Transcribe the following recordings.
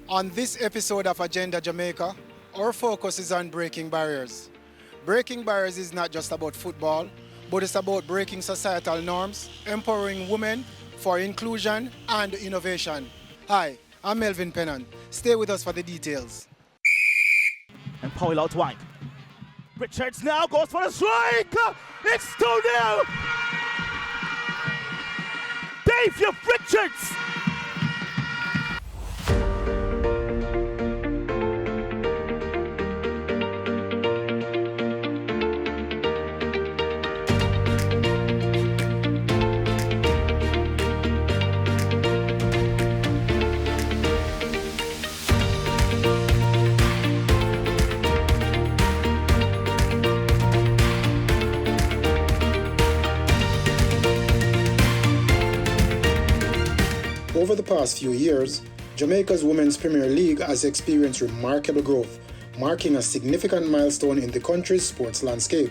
On this episode of Agenda Jamaica, our focus is on breaking barriers. Breaking barriers is not just about football, but it's about breaking societal norms, empowering women for inclusion and innovation. Hi, I'm Melvin Pennant. Stay with us for the details. And Powell out wide. Richards now goes for the strike. It's 2-0. Dave Richards. Over the past few years, Jamaica's Women's Premier League has experienced remarkable growth, marking a significant milestone in the country's sports landscape.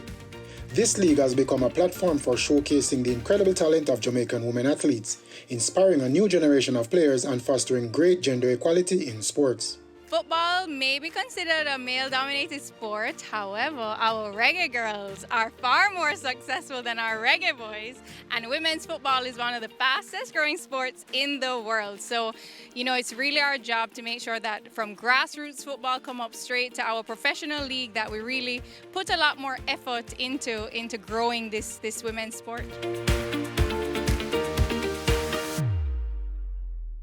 This league has become a platform for showcasing the incredible talent of Jamaican women athletes, inspiring a new generation of players and fostering great gender equality in sports. Football may be considered a male-dominated sport. However, our reggae girls are far more successful than our reggae boys, and women's football is one of the fastest-growing sports in the world. So, it's really our job to make sure that from grassroots football come up straight to our professional league, that we really put a lot more effort into growing this women's sport.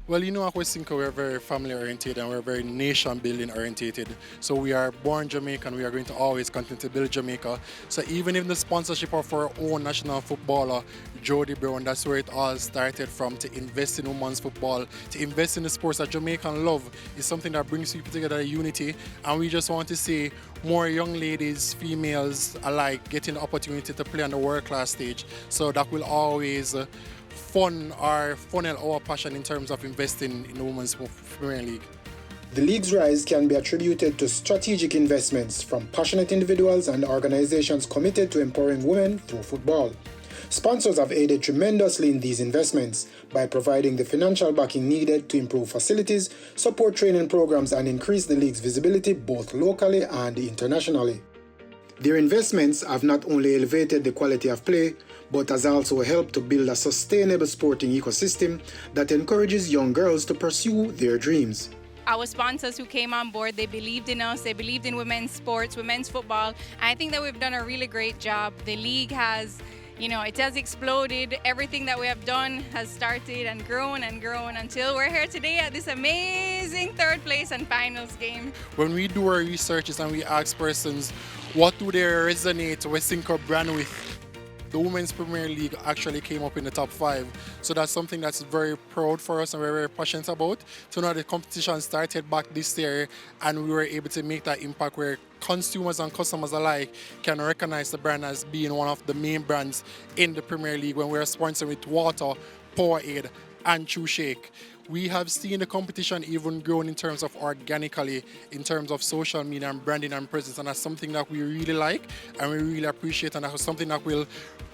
Well, at West Simcoe, we're very family-oriented and we're very nation-building oriented. So we are born Jamaican, we are going to always continue to build Jamaica. So even if the sponsorship of our own national footballer, Jody Brown, that's where it all started from, to invest in women's football, to invest in the sports that Jamaican love, is something that brings people together in unity. And we just want to see more young ladies, females alike, getting the opportunity to play on the world-class stage. So that will always funnel our passion in terms of investing in the Women's Premier League. The league's rise can be attributed to strategic investments from passionate individuals and organizations committed to empowering women through football. Sponsors have aided tremendously in these investments by providing the financial backing needed to improve facilities, support training programs, and increase the league's visibility both locally and internationally. Their investments have not only elevated the quality of play, but has also helped to build a sustainable sporting ecosystem that encourages young girls to pursue their dreams. Our sponsors who came on board, they believed in us, they believed in women's sports, women's football, and I think that we've done a really great job. The league has, it has exploded. Everything that we have done has started and grown until we're here today at this amazing third place and finals game. When we do our researches and we ask persons what do they resonate West Simcoe brand with, the Women's Premier League actually came up in the top 5. So that's something that's very proud for us and we're very passionate about. So now the competition started back this year and we were able to make that impact where consumers and customers alike can recognize the brand as being one of the main brands in the Premier League when we're sponsored with water, Powerade and True Shake. We have seen the competition even grown in terms of organically, in terms of social media and branding and presence, and that's something that we really like and we really appreciate, and that's something that will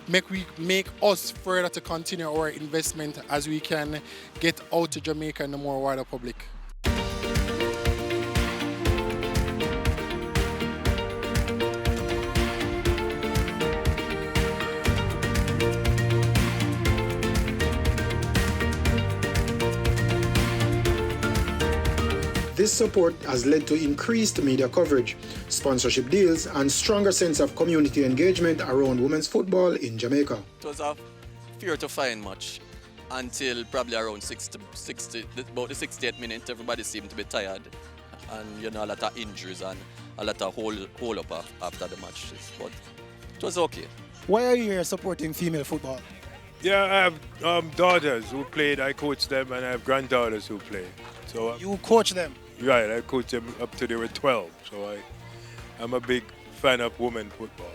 make us further to continue our investment as we can get out to Jamaica and the more wider public. This support has led to increased media coverage, sponsorship deals, and stronger sense of community engagement around women's football in Jamaica. It was a fear to find match until probably around about the 68th minute. Everybody seemed to be tired, and a lot of injuries and a lot of hold up after the matches. But it was okay. Why are you here supporting female football? Yeah, I have daughters who played. I coach them, and I have granddaughters who play. So You coach them? right, I coach them up to they were 12. So I'm a big fan of women football.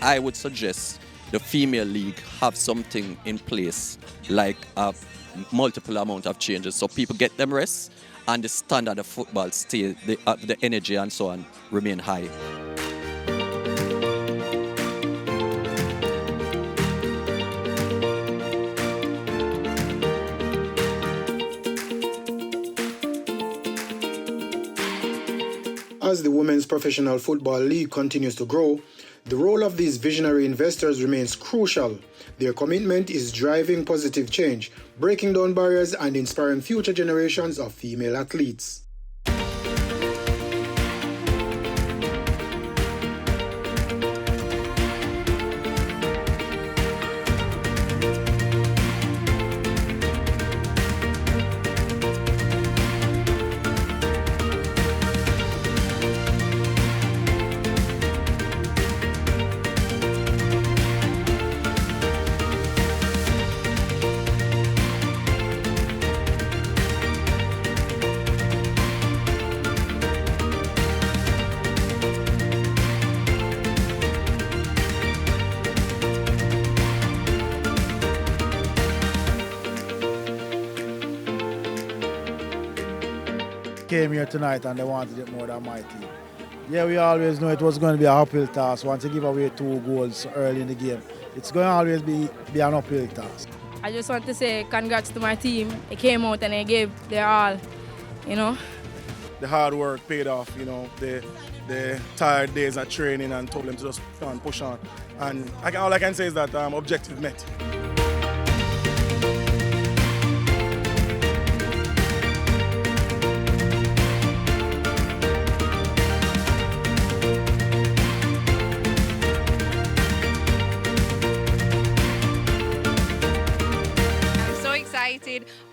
I would suggest the female league have something in place like a multiple amount of changes so people get them rest and the standard of football stay, the energy and so on remain high. As the Women's Professional Football League continues to grow, the role of these visionary investors remains crucial. Their commitment is driving positive change, breaking down barriers and inspiring future generations of female athletes. Came here tonight and they wanted it more than my team. Yeah, we always know it was going to be an uphill task. Once you give away 2 goals early in the game, it's going to always be an uphill task. I just want to say congrats to my team. They came out and they gave their all, you know. The hard work paid off, you know, the tired days of training and told them to just push on. And all I can say is that objective met.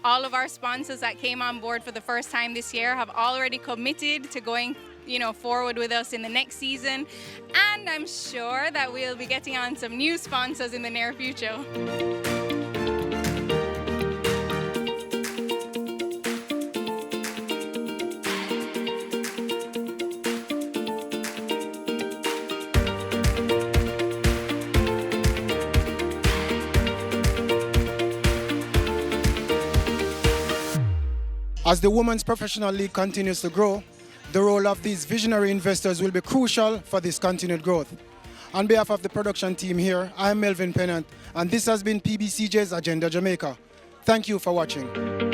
All of our sponsors that came on board for the first time this year have already committed to going, forward with us in the next season. And I'm sure that we'll be getting on some new sponsors in the near future. As the Women's Professional League continues to grow, the role of these visionary investors will be crucial for this continued growth. On behalf of the production team here, I'm Melvin Pennant, and this has been PBCJ's Agenda Jamaica. Thank you for watching.